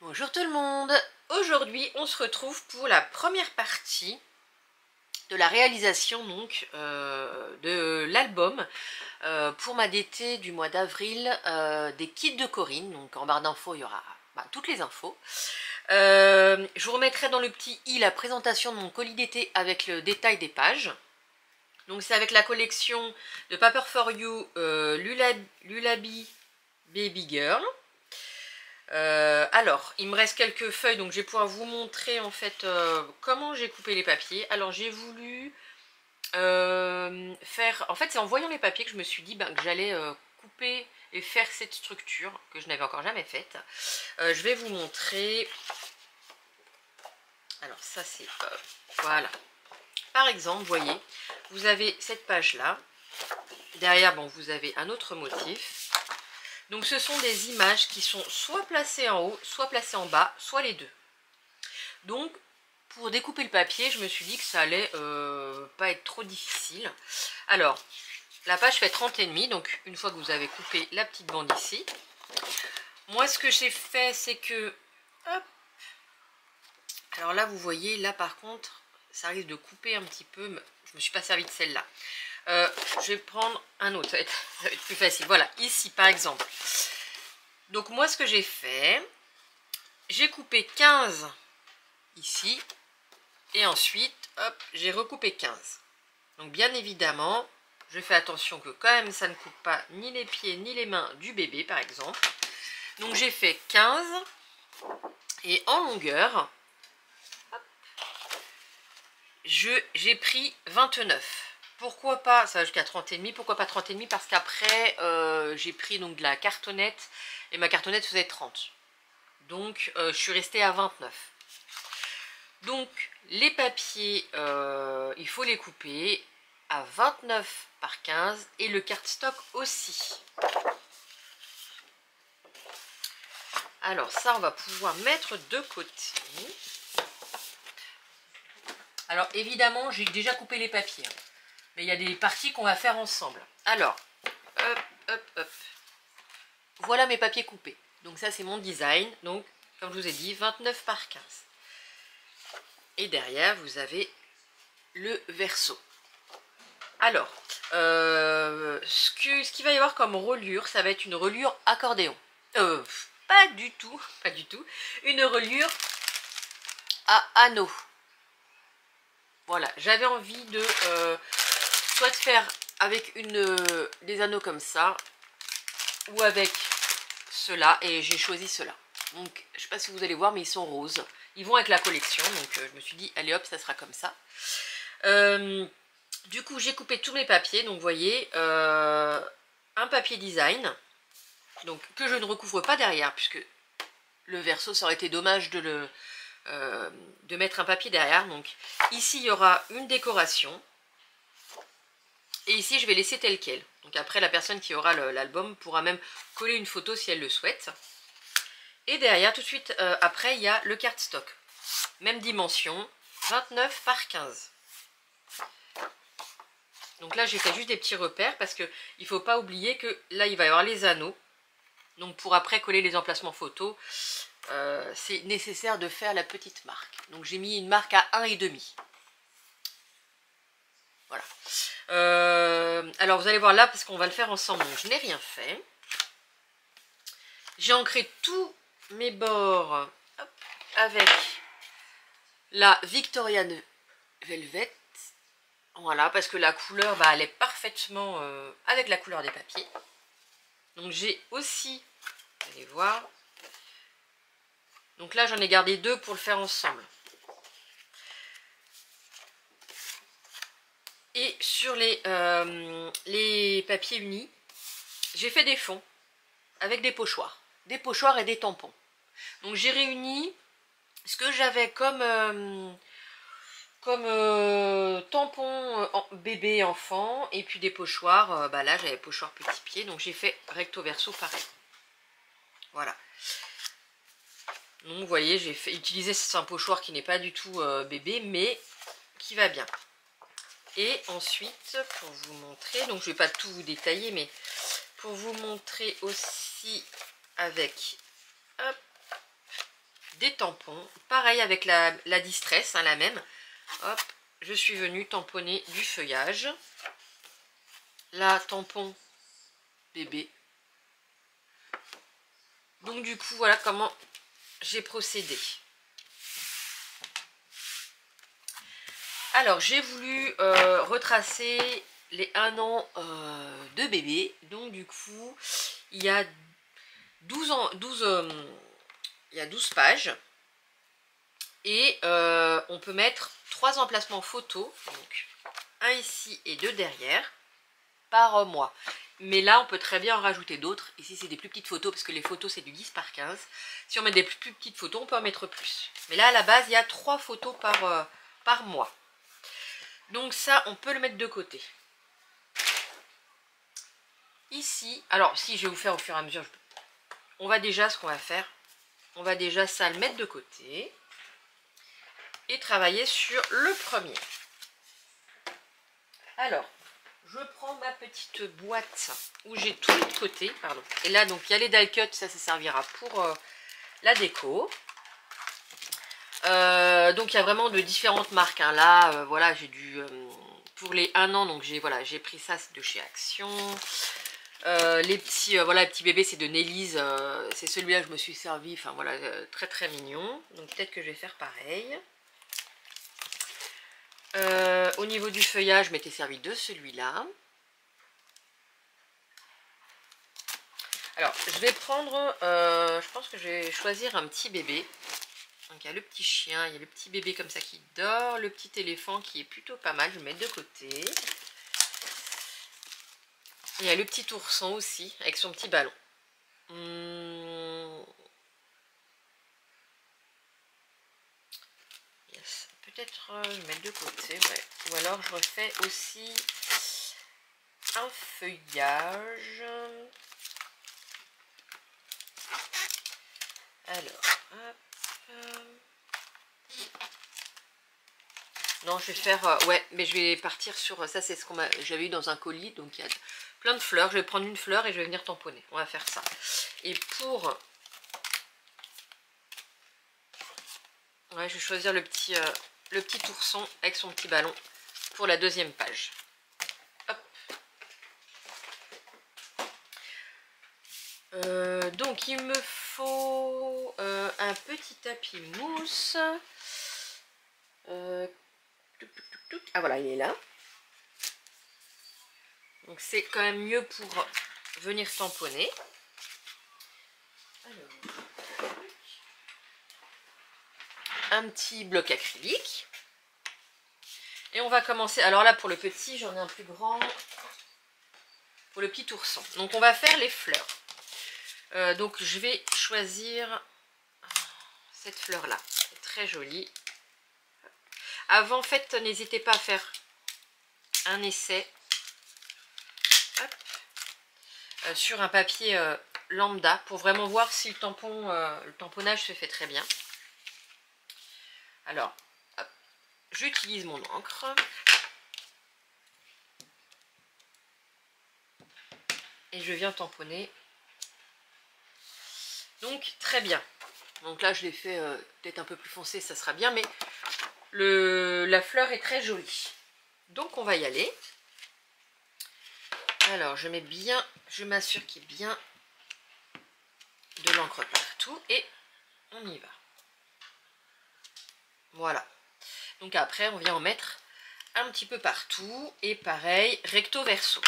Bonjour tout le monde. Aujourd'hui on se retrouve pour la première partie de la réalisation donc de l'album pour ma DT du mois d'avril des kits de Corinne. Donc en barre d'infos il y aura toutes les infos. Je vous remettrai dans le petit i la présentation de mon colis d'été avec le détail des pages. Donc c'est avec la collection de Paper for You Lullaby Baby Girl. Alors, il me reste quelques feuilles, donc je vais pouvoir vous montrer en fait comment j'ai coupé les papiers. Alors j'ai voulu faire... En fait c'est en voyant les papiers que je me suis dit que j'allais couper et faire cette structure que je n'avais encore jamais faite. Je vais vous montrer... Alors ça c'est... voilà. Par exemple, vous voyez, vous avez cette page là. Derrière, bon, vous avez un autre motif. Donc ce sont des images qui sont soit placées en haut, soit placées en bas, soit les deux. Donc pour découper le papier, je me suis dit que ça allait pas être trop difficile. Alors, la page fait 30,5, donc une fois que vous avez coupé la petite bande ici. Moi ce que j'ai fait, c'est que... Hop, alors là vous voyez, là par contre, ça risque de couper un petit peu, mais je me suis pas servi de celle-là. Je vais prendre un autre, ça va être plus facile. Voilà, ici par exemple. Donc moi ce que j'ai fait, j'ai coupé 15 ici. Et ensuite, hop, j'ai recoupé 15. Donc bien évidemment, je fais attention que quand même ça ne coupe pas ni les pieds ni les mains du bébé par exemple. Donc j'ai fait 15. Et en longueur, j'ai pris 29. Pourquoi pas, ça va jusqu'à 30,5, pourquoi pas 30,5? Parce qu'après, j'ai pris donc de la cartonnette, et ma cartonnette faisait 30. Donc, je suis restée à 29. Donc, les papiers, il faut les couper à 29 par 15, et le cardstock aussi. Alors, ça, on va pouvoir mettre de côté. Alors, évidemment, j'ai déjà coupé les papiers, hein. Mais il y a des parties qu'on va faire ensemble. Alors, hop, hop, hop. Voilà mes papiers coupés. Donc ça, c'est mon design. Donc, comme je vous ai dit, 29 par 15. Et derrière, vous avez le verso. Alors, ce qu'il va y avoir comme reliure, ça va être une reliure accordéon. Pas du tout, pas du tout. Une reliure à anneaux. Voilà, j'avais envie de... soit de faire avec des anneaux comme ça, ou avec cela, et j'ai choisi cela. Donc je sais pas si vous allez voir, mais ils sont roses, ils vont avec la collection, donc je me suis dit allez hop, ça sera comme ça. Du coup j'ai coupé tous mes papiers, donc vous voyez, un papier design, donc que je ne recouvre pas derrière, puisque le verso, ça aurait été dommage de mettre un papier derrière. Donc ici il y aura une décoration. Et ici, je vais laisser tel quel. Donc après, la personne qui aura l'album pourra même coller une photo si elle le souhaite. Et derrière, tout de suite après, il y a le cardstock. Même dimension, 29 par 15. Donc là, j'ai fait juste des petits repères parce qu'il ne faut pas oublier que là, il va y avoir les anneaux. Donc pour après coller les emplacements photos, c'est nécessaire de faire la petite marque. Donc j'ai mis une marque à 1,5. Voilà. Alors vous allez voir là, parce qu'on va le faire ensemble, donc je n'ai rien fait. J'ai ancré tous mes bords avec la Victorian Velvet. Voilà, parce que la couleur, elle est parfaitement avec la couleur des papiers. Donc j'ai aussi, vous allez voir, donc là j'en ai gardé 2 pour le faire ensemble. Et sur les papiers unis, j'ai fait des fonds avec des pochoirs. Des pochoirs et des tampons. Donc j'ai réuni ce que j'avais comme tampon bébé enfant. Et puis des pochoirs, là j'avais pochoir petit pied. Donc j'ai fait recto verso pareil. Voilà. Donc vous voyez, j'ai utilisé un pochoir qui n'est pas du tout bébé, mais qui va bien. Et ensuite, pour vous montrer, donc je ne vais pas tout vous détailler, mais pour vous montrer aussi avec, hop, des tampons. Pareil avec la Distress, hein, la même. Hop, je suis venue tamponner du feuillage. Là, tampon bébé. Donc du coup, voilà comment j'ai procédé. Alors, j'ai voulu retracer les 1 an de bébé. Donc du coup, il y a 12 pages. Et on peut mettre 3 emplacements photos. Donc, un ici et 2 derrière par mois. Mais là, on peut très bien en rajouter d'autres. Ici, c'est des plus petites photos parce que les photos, c'est du 10 par 15. Si on met des plus petites photos, on peut en mettre plus. Mais là, à la base, il y a 3 photos par mois. Donc ça, on peut le mettre de côté. Ici, alors si je vais vous faire au fur et à mesure, on va déjà, ce qu'on va faire, on va déjà ça le mettre de côté et travailler sur le premier. Alors, je prends ma petite boîte où j'ai tout mis de côté, pardon. Et là, donc, il y a les die cuts, ça servira pour la déco. Donc, il y a vraiment de différentes marques. Hein. Là, voilà, j'ai du... pour les 1 an, donc j'ai pris ça, c'est de chez Action. Les petits, voilà, les petits bébés, c'est de Nelly's. C'est celui-là que je me suis servi. Enfin, voilà, très très mignon. Donc, peut-être que je vais faire pareil. Au niveau du feuillage, je m'étais servi de celui-là. Alors, je vais prendre, je pense que je vais choisir un petit bébé. Donc, il y a le petit chien, il y a le petit bébé comme ça qui dort, le petit éléphant qui est plutôt pas mal, je vais le mettre de côté. Il y a le petit ourson aussi, avec son petit ballon. Yes. Peut-être je vais mettre de côté, ouais. Ou alors je refais aussi un feuillage. Alors, hop. Non, je vais faire... ouais, mais je vais partir sur... Ça, c'est ce qu'on j'avais eu dans un colis. Donc, il y a plein de fleurs. Je vais prendre une fleur et je vais venir tamponner. On va faire ça. Et pour... Ouais, je vais choisir le petit ourson avec son petit ballon pour la 2e page. Hop. Donc, il me faut un petit tapis mousse. Ah voilà, il est là. Donc c'est quand même mieux pour venir tamponner. Alors, un petit bloc acrylique. Et on va commencer. Alors là pour le petit, j'en ai un plus grand. Pour le petit ourson. Donc on va faire les fleurs. Donc je vais choisir cette fleur là. C'est très jolie. Avant, en fait, n'hésitez pas à faire un essai sur un papier lambda pour vraiment voir si le tamponnage se fait très bien. Alors, j'utilise mon encre. Et je viens tamponner. Donc, très bien. Donc là, je l'ai fait peut-être un peu plus foncé, ça sera bien, mais la fleur est très jolie. Donc, on va y aller. Alors, je m'assure qu'il y ait bien de l'encre partout et on y va. Voilà. Donc après, on vient en mettre un petit peu partout et pareil, recto verso.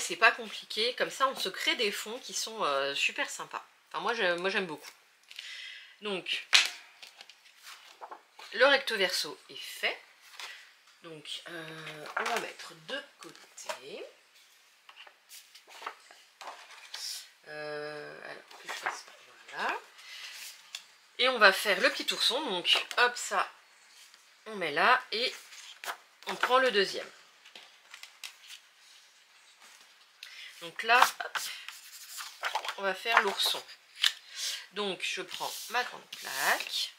C'est pas compliqué, comme ça on se crée des fonds qui sont super sympas. Enfin moi j'aime beaucoup. Donc le recto verso est fait. Donc, on va mettre de côté. Alors que je fasse pas. Voilà. Et on va faire le petit ourson. Donc, hop, ça, on met là et on prend le deuxième. Donc là, hop, on va faire l'ourson. Donc, je prends ma grande plaque.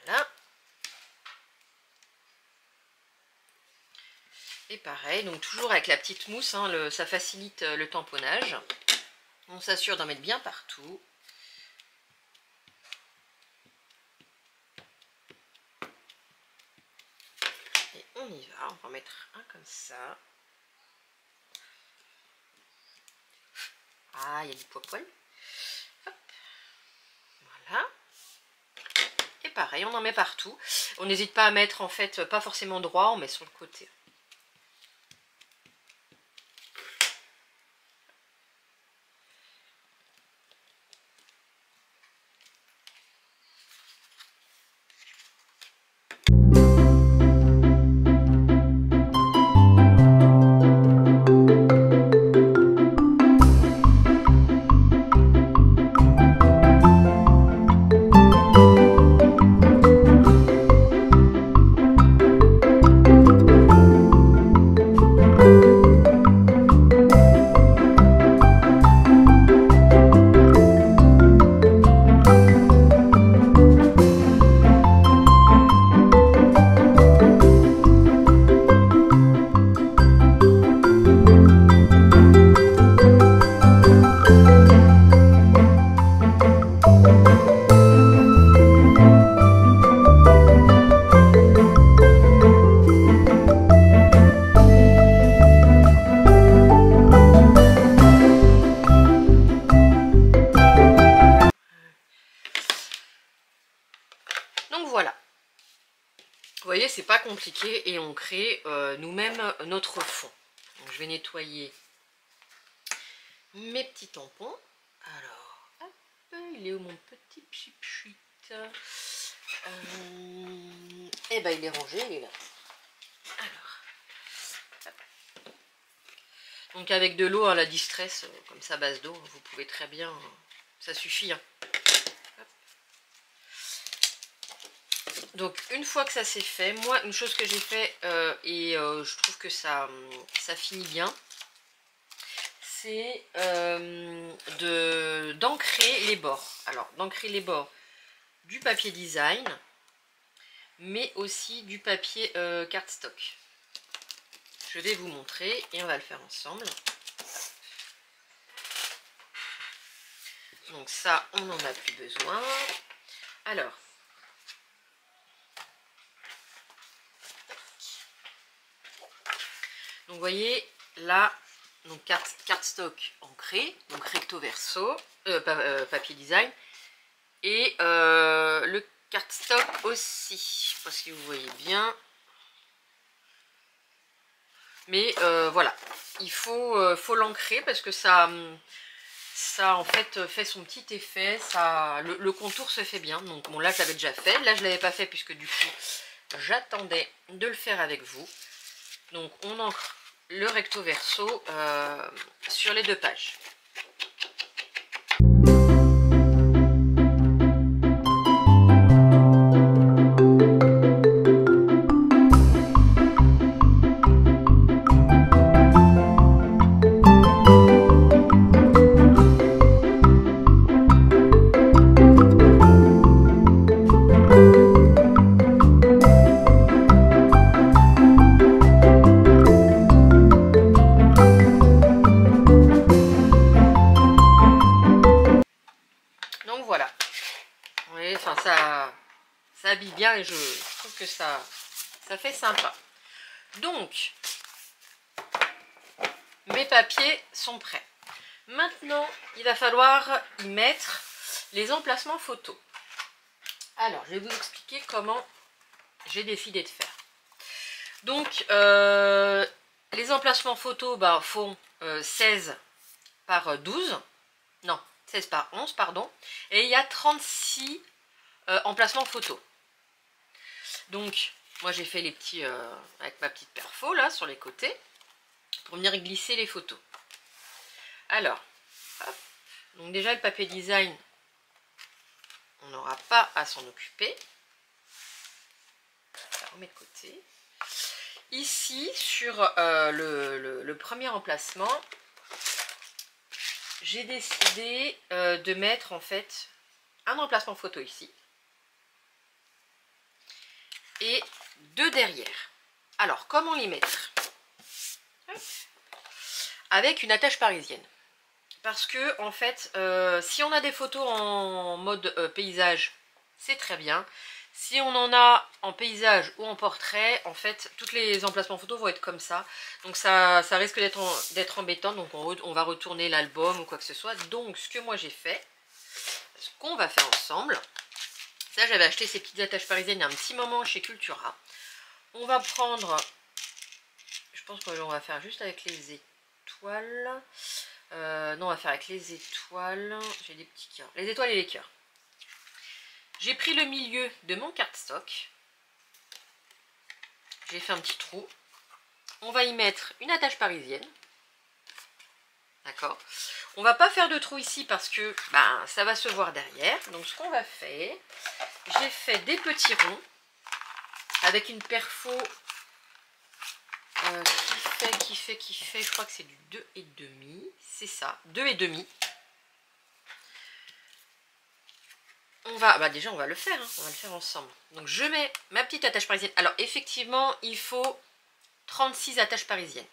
Voilà. Et pareil, donc toujours avec la petite mousse, hein, ça facilite le tamponnage. On s'assure d'en mettre bien partout. Et on y va, on va en mettre un comme ça. Ah, il y a du poil-poil. Voilà. Et pareil, on en met partout. On n'hésite pas à mettre, en fait, pas forcément droit, on met sur le côté. Vous voyez, c'est pas compliqué et on crée nous-mêmes notre fond. Donc, je vais nettoyer mes petits tampons. Alors, hop, il est où mon petit pchit-pchit? Eh ben, il est rangé, il est là. Alors, hop. Donc avec de l'eau, hein, la distress, comme ça, base d'eau, vous pouvez très bien, ça suffit. Hein. Donc une fois que ça c'est fait, moi une chose que j'ai fait je trouve que ça finit bien, c'est d'ancrer les bords. Alors d'ancrer les bords du papier design, mais aussi du papier cardstock. Je vais vous montrer et on va le faire ensemble. Donc ça, on n'en a plus besoin. Alors, donc vous voyez là, donc cardstock ancré, donc recto verso, papier design, et le cardstock aussi, parce que vous voyez bien. Mais voilà, il faut l'ancrer parce que ça en fait fait son petit effet, le contour se fait bien. Donc bon, là je l'avais déjà fait, là je l'avais pas fait puisque du coup j'attendais de le faire avec vous. Donc on ancre le recto verso sur les 2 pages. Ça habille bien et je trouve que ça fait sympa. Donc, mes papiers sont prêts. Maintenant, il va falloir y mettre les emplacements photos. Alors, je vais vous expliquer comment j'ai décidé de faire. Donc, les emplacements photos font 16 par 12. Non, 16 par 11, pardon. Et il y a 36 emplacement photo. Donc, moi j'ai fait les petits, avec ma petite perfo là, sur les côtés, pour venir glisser les photos. Alors, hop. Donc déjà le papier design, on n'aura pas à s'en occuper. Ça remet de côté. Ici, sur le premier emplacement, j'ai décidé de mettre en fait un emplacement photo ici. Et 2 derrière. Alors, comment les mettre? Avec une attache parisienne. Parce que, en fait, si on a des photos en mode paysage, c'est très bien. Si on en a en paysage ou en portrait, en fait, tous les emplacements photos vont être comme ça. Donc, ça risque d'être embêtant. Donc, on va retourner l'album ou quoi que ce soit. Donc, ce que moi j'ai fait, ce qu'on va faire ensemble, ça, j'avais acheté ces petites attaches parisiennes il y a un petit moment chez Cultura. On va prendre, je pense qu'on va faire juste avec les étoiles. Non, on va faire avec les étoiles. J'ai des petits cœurs. Les étoiles et les cœurs. J'ai pris le milieu de mon cardstock. J'ai fait un petit trou. On va y mettre une attache parisienne. D'accord. On va pas faire de trou ici parce que ça va se voir derrière. Donc ce qu'on va faire, j'ai fait des petits ronds avec une perfo qui fait, je crois que c'est du 2,5. C'est ça, 2,5. On va, déjà on va le faire, hein, on va le faire ensemble. Donc je mets ma petite attache parisienne. Alors effectivement, il faut 36 attaches parisiennes.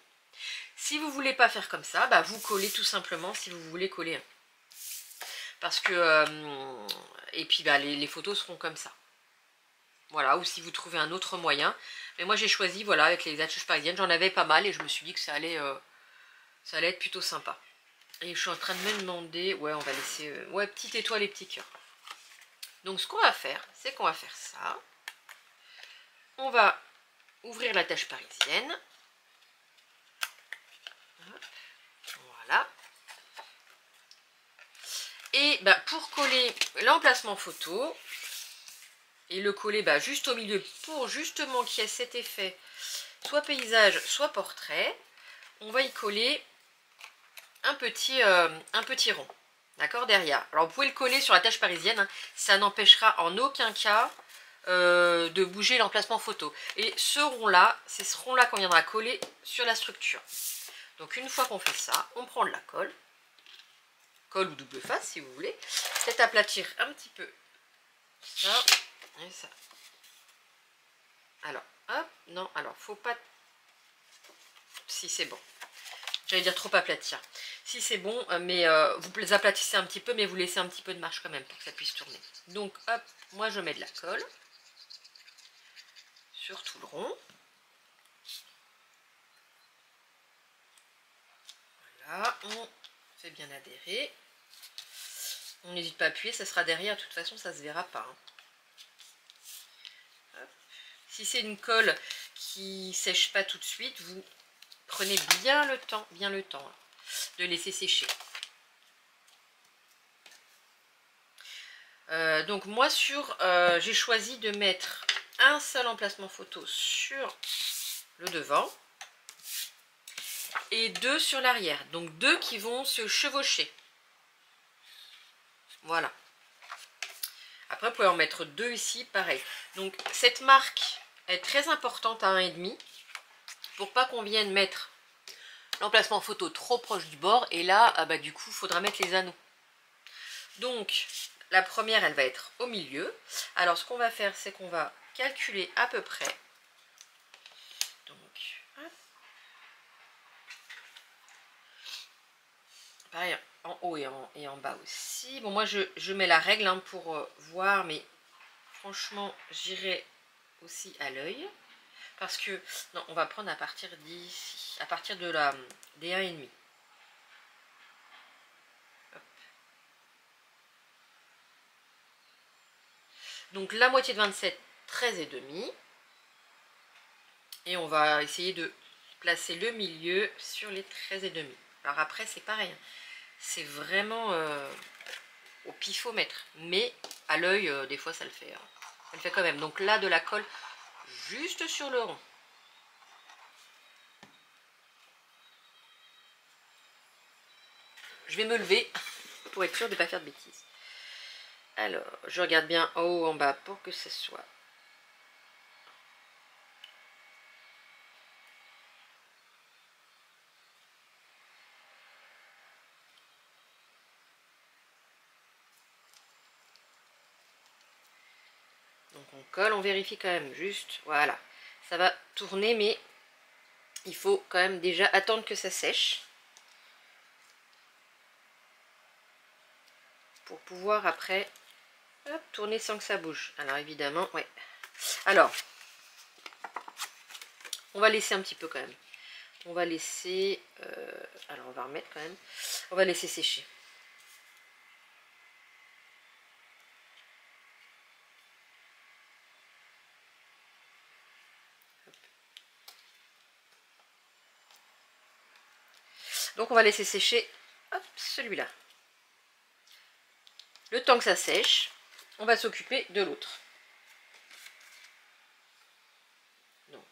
Si vous voulez pas faire comme ça, vous collez tout simplement si vous voulez coller. Parce que, et puis les photos seront comme ça. Voilà, ou si vous trouvez un autre moyen. Mais moi j'ai choisi, voilà, avec les attaches parisiennes, j'en avais pas mal et je me suis dit que ça allait être plutôt sympa. Et je suis en train de me demander, ouais, on va laisser, ouais, petite étoile et petit cœur. Donc ce qu'on va faire, c'est qu'on va faire ça. On va ouvrir l'attache parisienne. Voilà. Et pour coller l'emplacement photo, et le coller juste au milieu pour justement qu'il y ait cet effet, soit paysage, soit portrait, on va y coller un petit rond. D'accord, derrière. Alors vous pouvez le coller sur la tâche parisienne, hein, ça n'empêchera en aucun cas de bouger l'emplacement photo. Et ce rond là, c'est ce rond là qu'on viendra coller sur la structure. Donc une fois qu'on fait ça, on prend de la colle. Colle ou double face si vous voulez. Peut-être aplatir un petit peu ça et ça. Alors, hop, non, alors faut pas... Si c'est bon. J'allais dire trop aplatir. Si c'est bon, mais vous les aplatissez un petit peu, mais vous laissez un petit peu de marge quand même pour que ça puisse tourner. Donc hop, moi je mets de la colle sur tout le rond. Voilà, on fait bien adhérer. On n'hésite pas à appuyer, ça sera derrière, de toute façon ça se verra pas. Hein. Si c'est une colle qui sèche pas tout de suite, vous prenez bien le temps de laisser sécher. Donc moi j'ai choisi de mettre un seul emplacement photo sur le devant et 2 sur l'arrière. Donc 2 qui vont se chevaucher. Voilà. Après, vous pouvez en mettre 2 ici, pareil. Donc, cette marque est très importante à 1,5 pour pas qu'on vienne mettre l'emplacement photo trop proche du bord. Et là, du coup, il faudra mettre les anneaux. Donc, la première, elle va être au milieu. Alors, ce qu'on va faire, c'est qu'on va calculer à peu près. Donc, hop. Pareil, en haut et en bas aussi. Bon, moi, je mets la règle pour voir, mais franchement, j'irai aussi à l'œil. Parce que, non, on va prendre à partir d'ici, à partir de des 1,5. Donc, la moitié de 27, 13,5. Et on va essayer de placer le milieu sur les 13,5. Alors après, c'est pareil. C'est vraiment au pifomètre. Mais à l'œil, des fois, ça le fait. Hein. Ça le fait quand même. Donc là, de la colle juste sur le rond. Je vais me lever pour être sûre de ne pas faire de bêtises. Alors, je regarde bien en haut, en bas pour que ce soit. Donc on colle, on vérifie quand même juste. Voilà, ça va tourner, mais il faut quand même déjà attendre que ça sèche. Pour pouvoir après hop, tourner sans que ça bouge. Alors évidemment, ouais. Alors, on va laisser un petit peu quand même. On va laisser... alors on va remettre quand même. On va laisser sécher. Donc on va laisser sécher celui-là. Le temps que ça sèche, on va s'occuper de l'autre. Donc,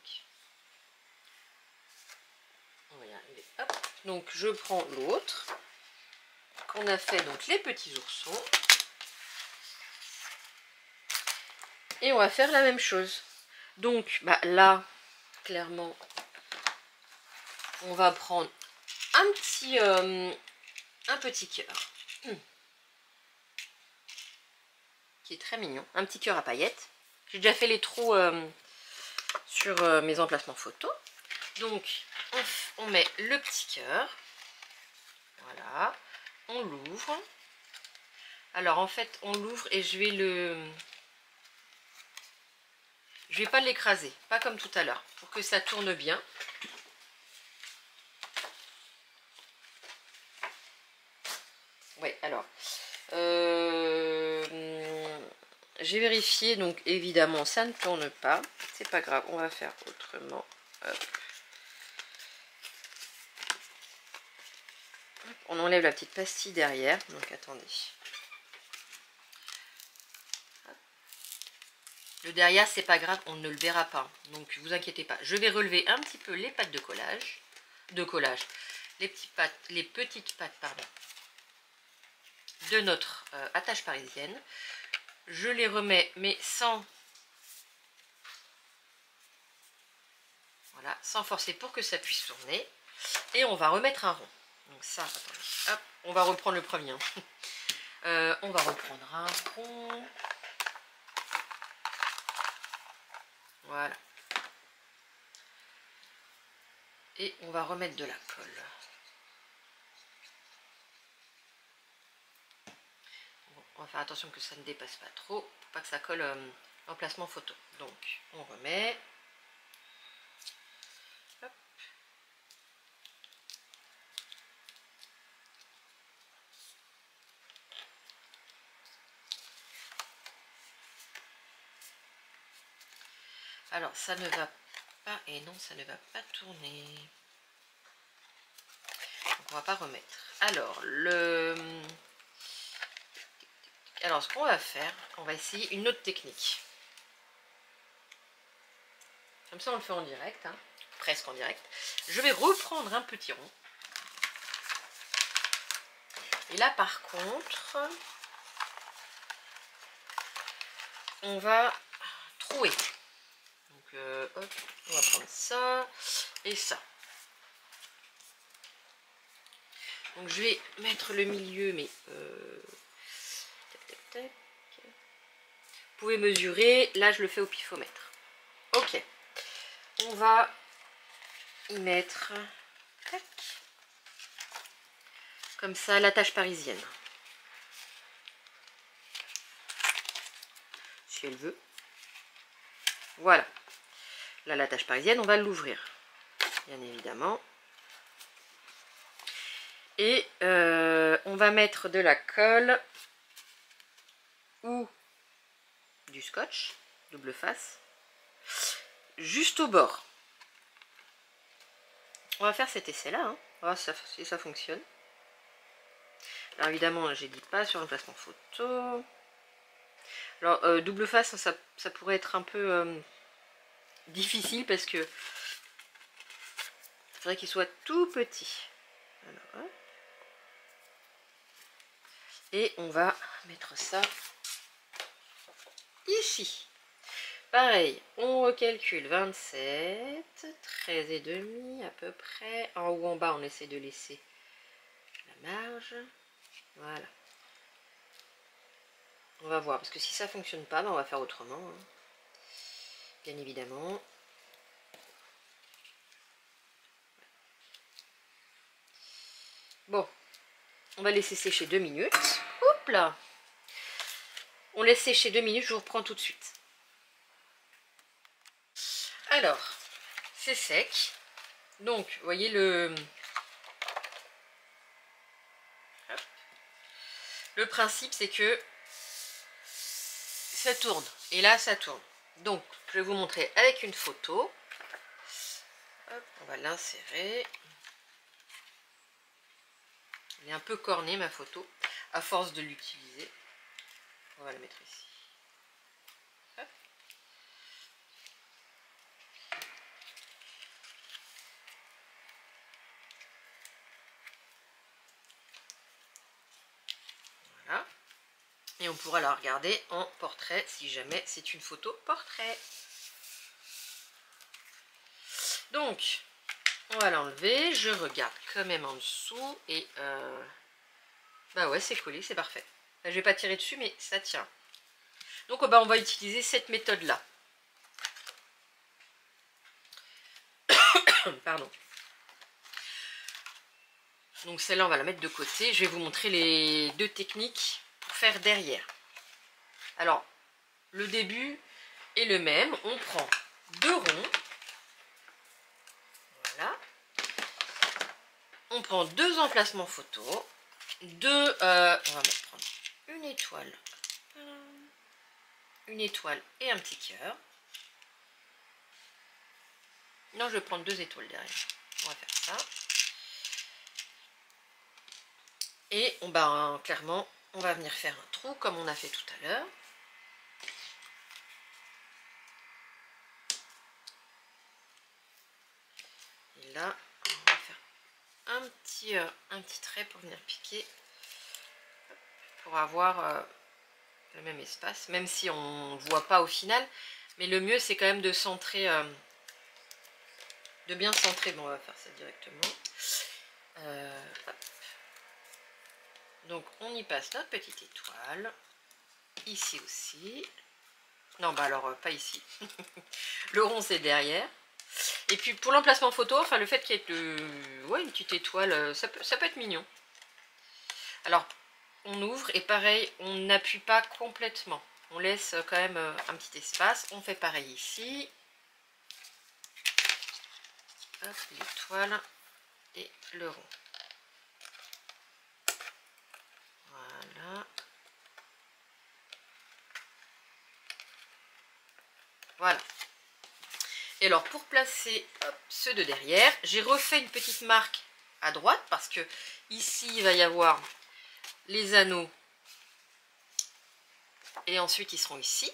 on va y arriver. Hop. Donc je prends l'autre qu'on a fait, donc les petits oursons. Et on va faire la même chose. Donc bah, là, clairement, on va prendre un petit cœur. Qui est très mignon. Un petit cœur à paillettes. J'ai déjà fait les trous sur mes emplacements photos. Donc, on met le petit cœur. Voilà. On l'ouvre. Alors, en fait, on l'ouvre et je vais le... Je vais pas l'écraser. Pas comme tout à l'heure. Pour que ça tourne bien. Oui, alors... j'ai vérifié, donc évidemment ça ne tourne pas. C'est pas grave, on va faire autrement. Hop. On enlève la petite pastille derrière. Donc attendez. Le derrière, c'est pas grave, on ne le verra pas. Donc vous inquiétez pas. Je vais relever un petit peu les pattes de collage. Les petites pattes, pardon, de notre attache parisienne. Je les remets, mais sans... Voilà, sans forcer pour que ça puisse tourner. Et on va remettre un rond. Donc ça, attendez, hop, on va reprendre le premier. Hein. On va reprendre un rond. Voilà. Et on va remettre de la colle. Bon, on va faire attention que ça ne dépasse pas trop, pour pas que ça colle l'emplacement photo. Donc, on remet. Hop. Alors, ça ne va pas, et non, ça ne va pas tourner. Donc, on va pas remettre. Alors, ce qu'on va faire, on va essayer une autre technique. Comme ça, on le fait en direct, hein, presque en direct. Je vais reprendre un petit rond. Et là, par contre, on va trouer. Donc, hop, on va prendre ça et ça. Donc, je vais mettre le milieu, mais... Tac, tac, tac. Vous pouvez mesurer. Là, je le fais au pifomètre. Ok. On va y mettre... Tac. Comme ça, l'attache parisienne. Si elle veut. Voilà. Là, l'attache parisienne, on va l'ouvrir. Bien évidemment. Et on va mettre de la colle ou du scotch, double face, juste au bord. On va faire cet essai-là, hein. On va voir si ça fonctionne. Alors évidemment, j'ai dit pas sur l'emplacement photo. Alors double face, ça pourrait être un peu difficile parce que il faudrait qu'il soit tout petit. Alors, et on va mettre ça ici. Pareil, on recalcule 27, 13 et demi à peu près. En haut, en bas, on essaie de laisser la marge. Voilà. On va voir, parce que si ça fonctionne pas, ben on va faire autrement. Hein. Bien évidemment. Bon, on va laisser sécher 2 minutes. Hop là! On laisse sécher 2 minutes, je vous reprends tout de suite. Alors, c'est sec. Donc, vous voyez le principe, c'est que ça tourne. Et là, ça tourne. Donc, je vais vous montrer avec une photo. Hop, on va l'insérer. Elle est un peu cornée, ma photo, à force de l'utiliser. On va la mettre ici. Hop. Voilà. Et on pourra la regarder en portrait si jamais c'est une photo portrait. Donc, on va l'enlever. Je regarde quand même en dessous. Et bah ouais, c'est collé, c'est parfait. Là, je vais pas tirer dessus, mais ça tient. Donc bah, on va utiliser cette méthode-là. Pardon. Donc celle-là, on va la mettre de côté. Je vais vous montrer les deux techniques pour faire derrière. Alors, le début est le même. On prend 2 ronds. Voilà. On prend 2 emplacements photo. On va prendre une étoile. Une étoile et un petit cœur. Non, je vais prendre 2 étoiles derrière. On va faire ça. Et clairement, on va venir faire un trou comme on a fait tout à l'heure. Et là, on va faire un petit trait pour venir piquer. Pour avoir le même espace. Même si on ne voit pas au final. Mais le mieux, c'est quand même de centrer... de bien centrer. Bon, on va faire ça directement. Hop. Donc on y passe notre petite étoile. Ici aussi. Non, bah alors pas ici. Le rond c'est derrière. Et puis pour l'emplacement photo, enfin le fait qu'il y ait une petite étoile, ça peut être mignon. Alors on ouvre et pareil, on n'appuie pas complètement. On laisse quand même un petit espace. On fait pareil ici. Hop, l'étoile et le rond. Voilà. Voilà. Et alors pour placer ceux de derrière, j'ai refait une petite marque à droite parce que ici il va y avoir les anneaux et ensuite ils seront ici.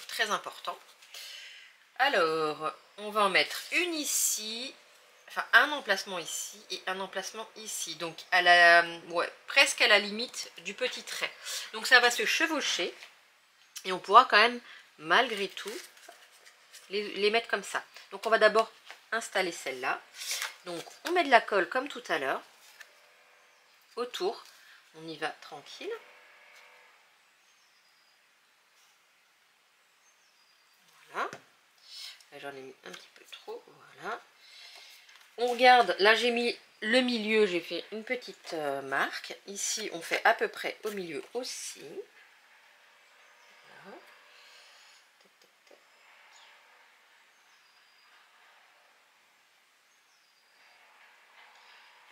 Très important. Alors on va en mettre une ici, enfin un emplacement ici et un emplacement ici. Donc à la, presque à la limite du petit trait. Donc ça va se chevaucher et on pourra quand même malgré tout les mettre comme ça. Donc on va d'abord installer celle-là. Donc on met de la colle comme tout à l'heure autour. On y va tranquille. Voilà. Là j'en ai mis un petit peu trop. Voilà. On regarde, là j'ai mis le milieu, j'ai fait une petite marque. Ici on fait à peu près au milieu aussi. Voilà.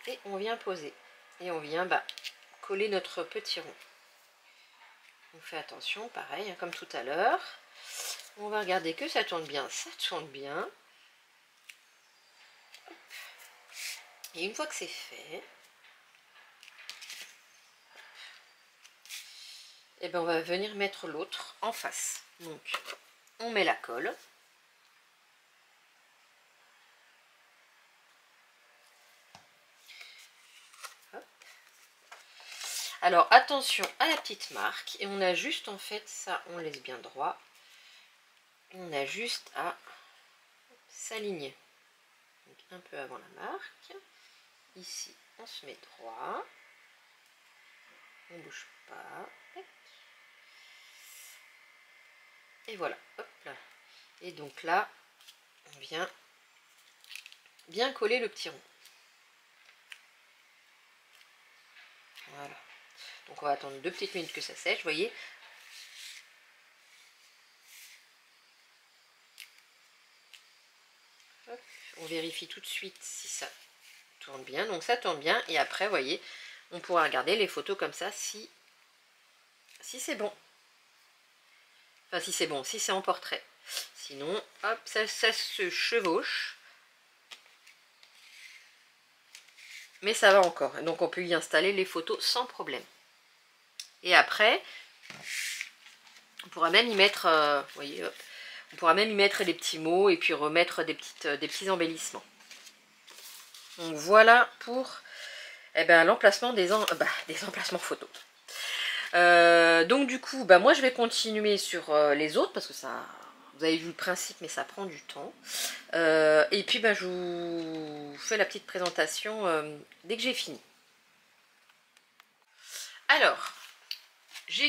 Et on vient poser. Et on vient coller notre petit rond. On fait attention, pareil, hein, comme tout à l'heure. On va regarder que ça tourne bien. Ça tourne bien. Et une fois que c'est fait, et ben on va venir mettre l'autre en face. Donc on met la colle. Hop. Alors attention à la petite marque, et on a juste en fait ça, on laisse bien droit. On a juste à s'aligner. Donc un peu avant la marque. Ici on se met droit. On ne bouge pas. Et voilà, hop là. Et donc là, on vient bien coller le petit rond. Voilà. Donc on va attendre 2 petites minutes que ça sèche, vous voyez. Hop. On vérifie tout de suite si ça tourne bien. Donc ça tourne bien. Et après, vous voyez, on pourra regarder les photos comme ça si c'est bon. Enfin, si c'est bon, si c'est en portrait. Sinon, hop, ça se chevauche. Mais ça va encore. Donc on peut y installer les photos sans problème. Et après, on pourra même y mettre, vous voyez, hop, on pourra même y mettre des petits mots et puis remettre des petits embellissements. Donc voilà pour l'emplacement des emplacements photos. Donc du coup, moi je vais continuer sur les autres parce que ça, vous avez vu le principe, mais ça prend du temps. Et puis je vous fais la petite présentation dès que j'ai fini. Alors, je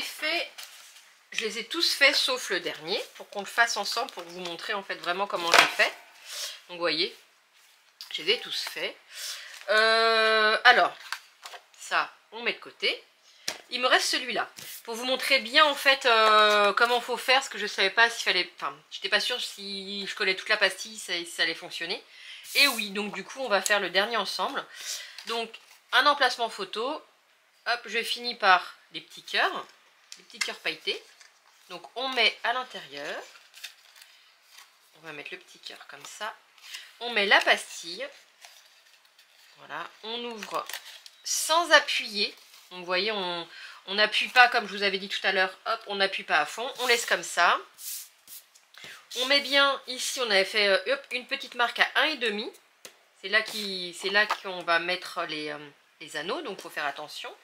les ai tous faits sauf le dernier pour qu'on le fasse ensemble pour vous montrer en fait vraiment comment je le fais. Donc vous voyez, je les ai tous faits. Alors, ça, on met de côté. Il me reste celui-là pour vous montrer bien en fait comment faut faire, parce que je savais pas s'il fallait, enfin j'étais pas sûre si je collais toute la pastille si ça allait fonctionner. Et oui, donc du coup on va faire le dernier ensemble. Donc un emplacement photo, hop, je finis par des petits cœurs pailletés. Donc on met à l'intérieur, on va mettre le petit cœur comme ça, on met la pastille, voilà, on ouvre sans appuyer. Donc vous voyez, on n'appuie pas comme je vous avais dit tout à l'heure, hop, on n'appuie pas à fond, on laisse comme ça. On met bien, ici on avait fait hop, une petite marque à 1,5. C'est là qu'on va mettre les anneaux, donc il faut faire attention.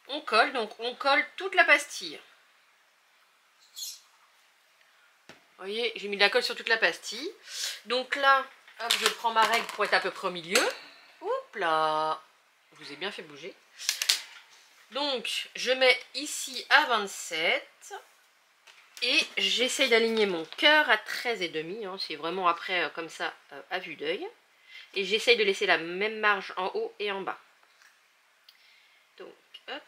On colle, donc on colle toute la pastille. Vous voyez, j'ai mis de la colle sur toute la pastille. Donc là, hop, je prends ma règle pour être à peu près au milieu. Oups là, je vous ai bien fait bouger. Donc, je mets ici à 27 et j'essaye d'aligner mon cœur à 13,5. Hein, c'est vraiment après comme ça à vue d'œil. Et j'essaye de laisser la même marge en haut et en bas. Donc, hop,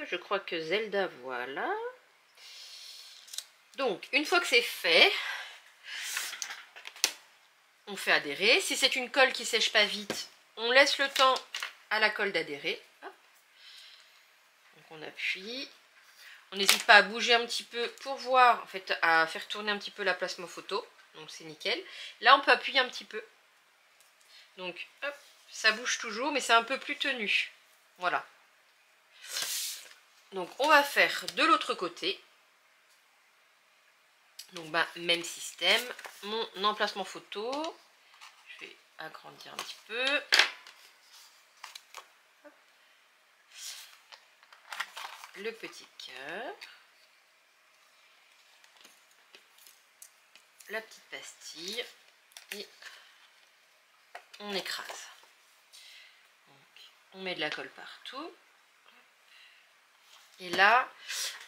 je crois que Zelda, voilà. Donc, une fois que c'est fait, on fait adhérer. Si c'est une colle qui ne sèche pas vite, on laisse le temps à la colle d'adhérer. On appuie, on n'hésite pas à bouger un petit peu pour voir, en fait, à faire tourner un petit peu la plasma photo, donc c'est nickel. Là on peut appuyer un petit peu, donc hop, ça bouge toujours mais c'est un peu plus tenu, voilà. Donc on va faire de l'autre côté, donc même système, mon emplacement photo, je vais agrandir un petit peu. Le petit cœur, la petite pastille et on écrase. Donc, on met de la colle partout. Et là,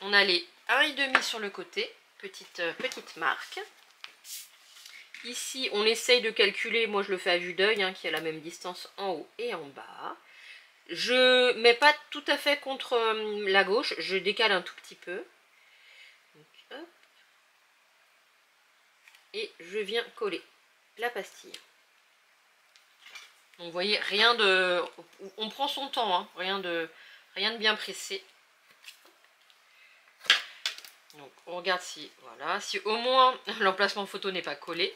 on a les 1,5 sur le côté, petite marque. Ici, on essaye de calculer, moi je le fais à vue d'œil, hein, qui a la même distance en haut et en bas. Je mets pas tout à fait contre la gauche, je décale un tout petit peu. Donc, hop. Et je viens coller la pastille. Donc vous voyez, rien de... On prend son temps, hein, rien de bien pressé. Donc on regarde si, voilà, si au moins l'emplacement photo n'est pas collé,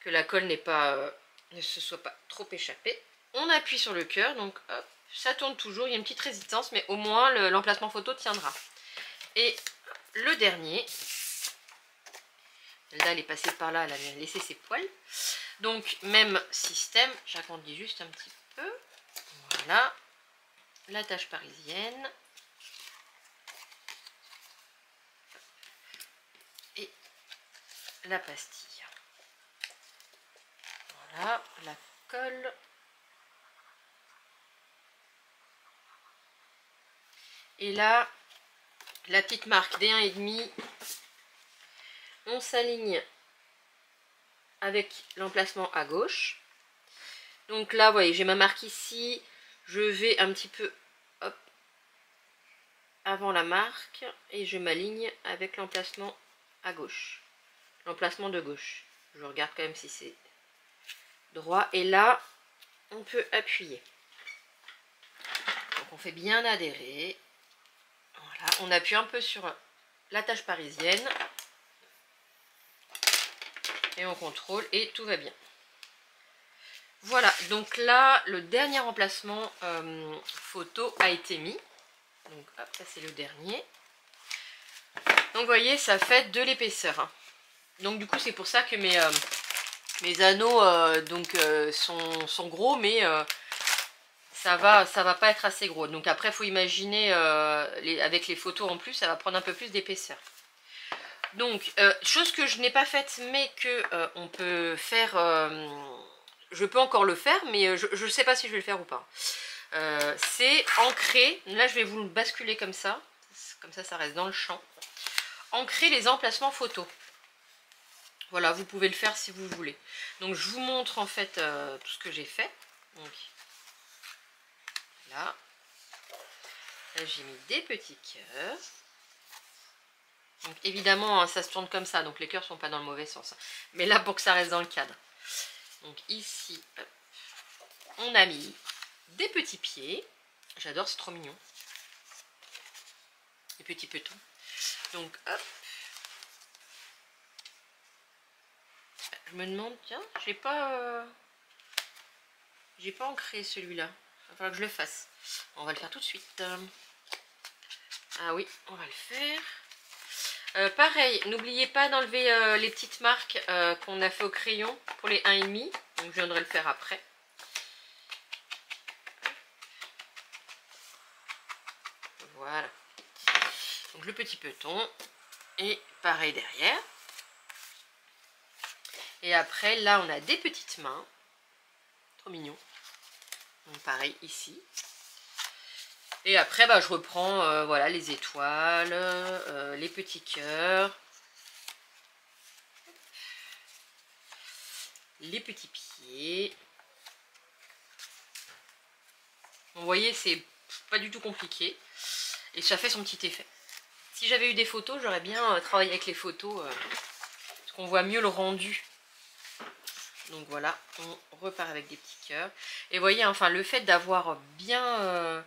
que la colle ne se soit pas trop échappée. On appuie sur le cœur, donc hop, ça tourne toujours, il y a une petite résistance, mais au moins l'emplacement photo tiendra. Et le dernier, là elle est passée par là, elle a laissé ses poils. Donc même système, j'agrandis juste un petit peu. Voilà, la tache parisienne. Et la pastille. Voilà, la colle. Et là, la petite marque des 1,5. On s'aligne avec l'emplacement à gauche. Donc là, vous voyez, j'ai ma marque ici. Je vais un petit peu hop, avant la marque et je m'aligne avec l'emplacement à gauche. L'emplacement de gauche. Je regarde quand même si c'est droit. Et là, on peut appuyer. Donc on fait bien adhérer. Voilà, on appuie un peu sur la tache parisienne. Et on contrôle et tout va bien. Voilà, donc là, le dernier emplacement photo a été mis. Donc hop, ça c'est le dernier. Donc vous voyez, ça fait de l'épaisseur. Hein. Donc du coup, c'est pour ça que mes anneaux sont gros, mais ça va pas être assez gros. Donc après, il faut imaginer, avec les photos en plus, ça va prendre un peu plus d'épaisseur. Donc, chose que je n'ai pas faite, mais que on peut faire, je peux encore le faire, mais je ne sais pas si je vais le faire ou pas. C'est ancrer, là je vais vous le basculer comme ça ça reste dans le champ. Ancrer les emplacements photos. Voilà, vous pouvez le faire si vous voulez. Donc je vous montre en fait tout ce que j'ai fait. Donc, là j'ai mis des petits cœurs. Donc évidemment, hein, ça se tourne comme ça, donc les cœurs ne sont pas dans le mauvais sens. Mais là, pour que ça reste dans le cadre. Donc ici, hop, on a mis des petits pieds. J'adore, c'est trop mignon. Des petits petons. Donc hop. Je me demande, tiens, j'ai pas ancré celui-là. Il va falloir que je le fasse. On va le faire tout de suite. Ah oui, on va le faire. Pareil, n'oubliez pas d'enlever les petites marques qu'on a fait au crayon pour les 1,5. Donc je viendrai le faire après. Voilà. Donc le petit peton. Et pareil derrière. Et après, là, on a des petites mains. Trop mignon. Donc pareil ici. Et après, bah, je reprends voilà, les étoiles, les petits cœurs, les petits pieds. Vous voyez, c'est pas du tout compliqué. Et ça fait son petit effet. Si j'avais eu des photos, j'aurais bien travaillé avec les photos. Parce qu'on voit mieux le rendu. Donc voilà, on repart avec des petits cœurs. Et vous voyez, enfin, le fait d'avoir bien...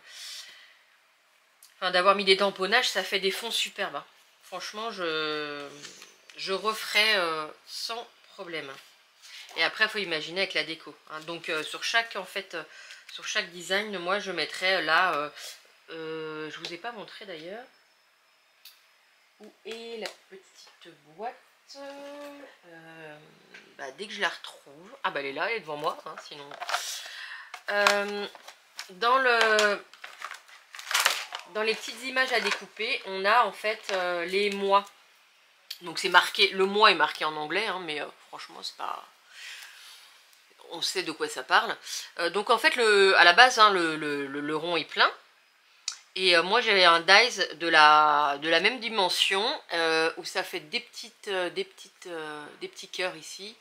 d'avoir mis des tamponnages, ça fait des fonds superbes. Hein. Franchement, je referai sans problème. Et après, il faut imaginer avec la déco. Hein. Donc sur chaque design, moi je mettrai là, je vous ai pas montré d'ailleurs. Où est la petite boîte? Dès que je la retrouve. Ah bah elle est là, elle est devant moi, hein, sinon. Dans les petites images à découper, on a en fait les mois. Donc c'est marqué, le mois est marqué en anglais, hein, mais franchement c'est pas... On sait de quoi ça parle. Donc en fait, à la base, hein, le rond est plein. Et moi j'avais un dies de la même dimension, où ça fait des petits cœurs ici.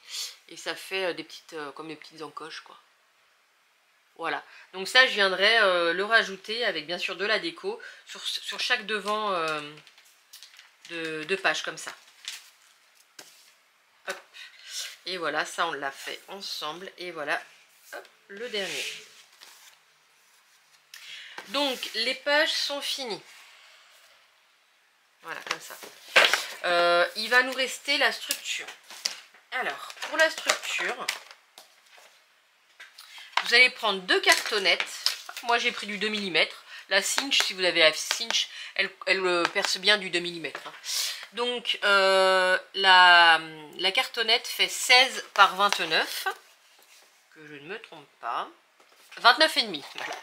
Et ça fait comme des petites encoches, quoi. Voilà, donc ça je viendrai le rajouter avec bien sûr de la déco sur chaque devant de page comme ça. Hop. Et voilà, ça on l'a fait ensemble et voilà, hop, le dernier. Donc les pages sont finies. Voilà, comme ça. Il va nous rester la structure. Alors, pour la structure, vous allez prendre 2 cartonnettes. Moi j'ai pris du 2 mm. La cinch, si vous avez la cinch, elle perce bien du 2 mm. Hein. Donc la cartonnette fait 16 par 29, que je ne me trompe pas. 29,5. Voilà.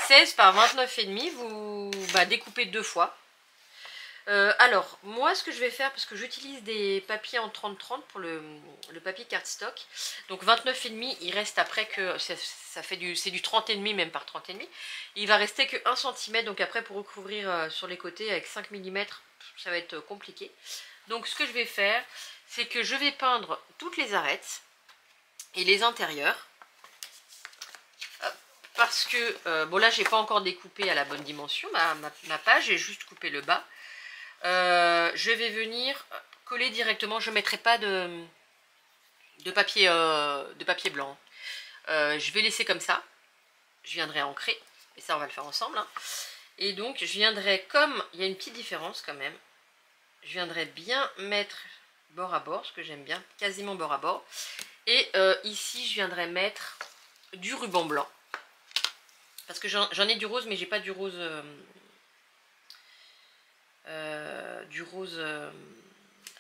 16 par 29,5, vous découpez 2 fois. Alors, moi, ce que je vais faire, parce que j'utilise des papiers en 30-30 pour le papier cardstock. Donc 29,5, il reste après que ça fait c'est du 30,5 même par 30,5. Il va rester que 1 cm, donc après pour recouvrir sur les côtés avec 5 mm, ça va être compliqué. Donc ce que je vais faire, c'est que je vais peindre toutes les arêtes et les intérieurs. Parce que, bon là j'ai pas encore découpé à la bonne dimension ma page, j'ai juste coupé le bas. Je vais venir coller directement, je ne mettrai pas de papier blanc. Je vais laisser comme ça, je viendrai ancrer, et ça on va le faire ensemble. Hein. Et donc je viendrai, comme il y a une petite différence quand même, je viendrai bien mettre bord à bord, ce que j'aime bien, quasiment bord à bord. Et ici je viendrai mettre du ruban blanc. Parce que j'en ai du rose, mais j'ai pas du rose...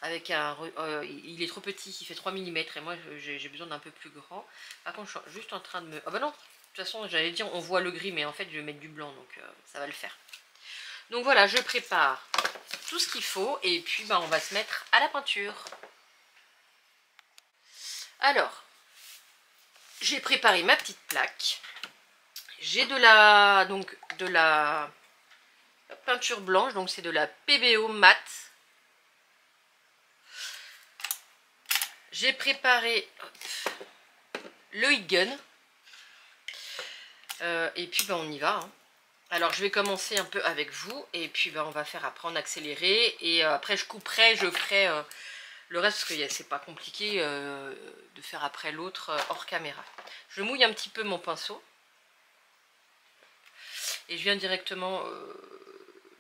avec un... il est trop petit, il fait 3 mm, et moi j'ai besoin d'un peu plus grand. Par contre, je suis juste en train de me... Ah bah non, de toute façon, j'allais dire, on voit le gris, mais en fait, je vais mettre du blanc, donc ça va le faire. Donc voilà, je prépare tout ce qu'il faut, et puis on va se mettre à la peinture. Alors, j'ai préparé ma petite plaque. J'ai de la peinture blanche, donc c'est de la PBO mat. J'ai préparé le heat gun. Et puis on y va. Hein. Alors je vais commencer un peu avec vous, et puis on va faire après en accéléré, et après je couperai, je ferai le reste, parce que c'est pas compliqué de faire après l'autre hors caméra. Je mouille un petit peu mon pinceau. Et je viens directement...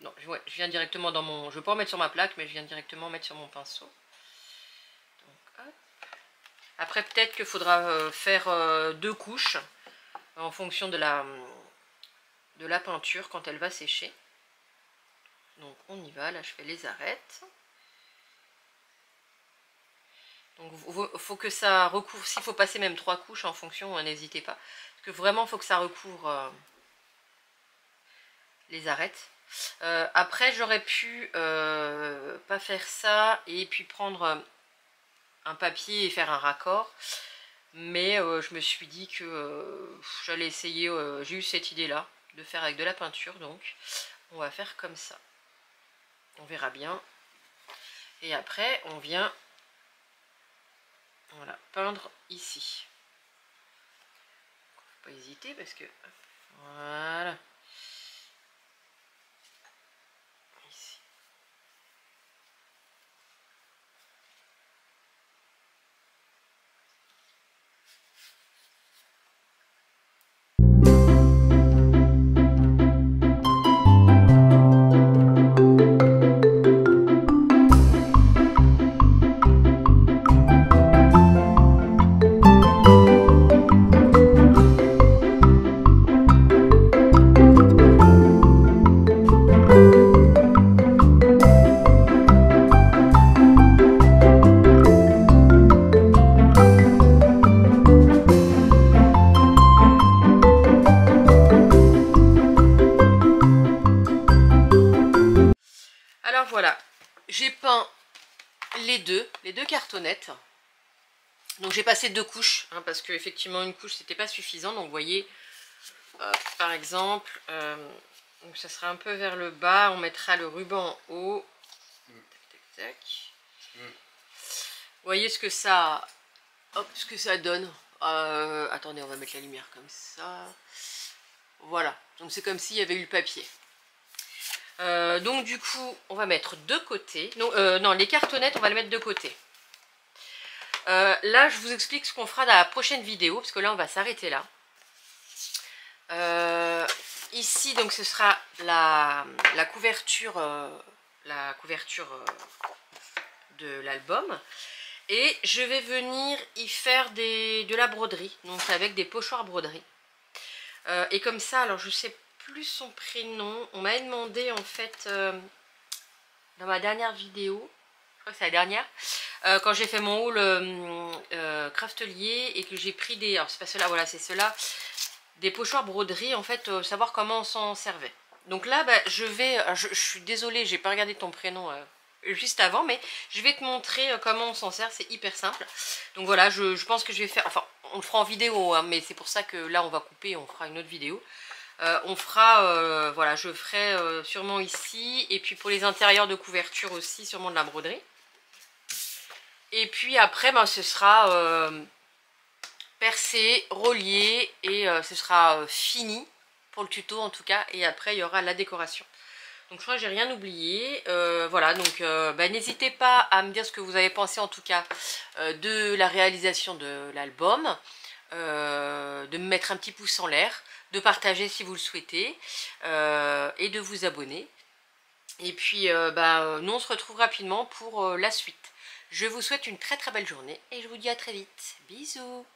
non, ouais, je viens directement dans mon... Je vais pas en mettre sur ma plaque, mais je viens directement mettre sur mon pinceau. Donc, hop. Après, peut-être qu'il faudra faire 2 couches en fonction de la peinture quand elle va sécher. Donc, on y va. Là, je fais les arêtes. Donc, il faut que ça recouvre... S'il faut passer même 3 couches en fonction, n'hésitez pas. Parce que vraiment, il faut que ça recouvre... les arêtes. Après j'aurais pu pas faire ça et puis prendre un papier et faire un raccord, mais je me suis dit que j'allais essayer, j'ai eu cette idée là de faire avec de la peinture, donc on va faire comme ça, on verra bien. Et après on vient peindre ici. Faut pas hésiter parce que voilà. Voilà, j'ai peint les deux cartonnettes. Donc j'ai passé 2 couches, hein, parce que effectivement une couche c'était pas suffisant. Donc vous voyez, par exemple, donc ça sera un peu vers le bas, on mettra le ruban en haut. Tac, tac, tac. Vous voyez ce que ça donne. Attendez, on va mettre la lumière comme ça. Voilà, donc c'est comme s'il y avait eu le papier. Donc du coup on va mettre de côté, non les cartonnettes on va les mettre de côté. Là je vous explique ce qu'on fera dans la prochaine vidéo, parce que là on va s'arrêter là. Ici donc ce sera la couverture de l'album, et je vais venir y faire de la broderie, donc avec des pochoirs broderie. Et comme ça, alors je sais plus son prénom. On m'avait demandé en fait dans ma dernière vidéo, je crois que c'est la dernière, quand j'ai fait mon haul craftelier et que j'ai pris des, alors c'est pas ceux-là, voilà c'est ceux-là, des pochoirs broderie en fait, savoir comment on s'en servait. Donc là bah, je suis désolée, j'ai pas regardé ton prénom juste avant, mais je vais te montrer comment on s'en sert, c'est hyper simple. Donc voilà, je pense que je vais faire, enfin on le fera en vidéo hein, mais c'est pour ça que là on va couper et on fera une autre vidéo. On fera, voilà, je ferai sûrement ici, et puis pour les intérieurs de couverture aussi, sûrement de la broderie. Et puis après, ben, ce sera percé, relié, et ce sera fini, pour le tuto en tout cas, et après il y aura la décoration. Donc je crois que j'ai rien oublié, voilà, donc ben, n'hésitez pas à me dire ce que vous avez pensé en tout cas de la réalisation de l'album, de me mettre un petit pouce en l'air, de partager si vous le souhaitez, et de vous abonner. Et puis nous on se retrouve rapidement pour la suite. Je vous souhaite une très très belle journée et je vous dis à très vite. Bisous.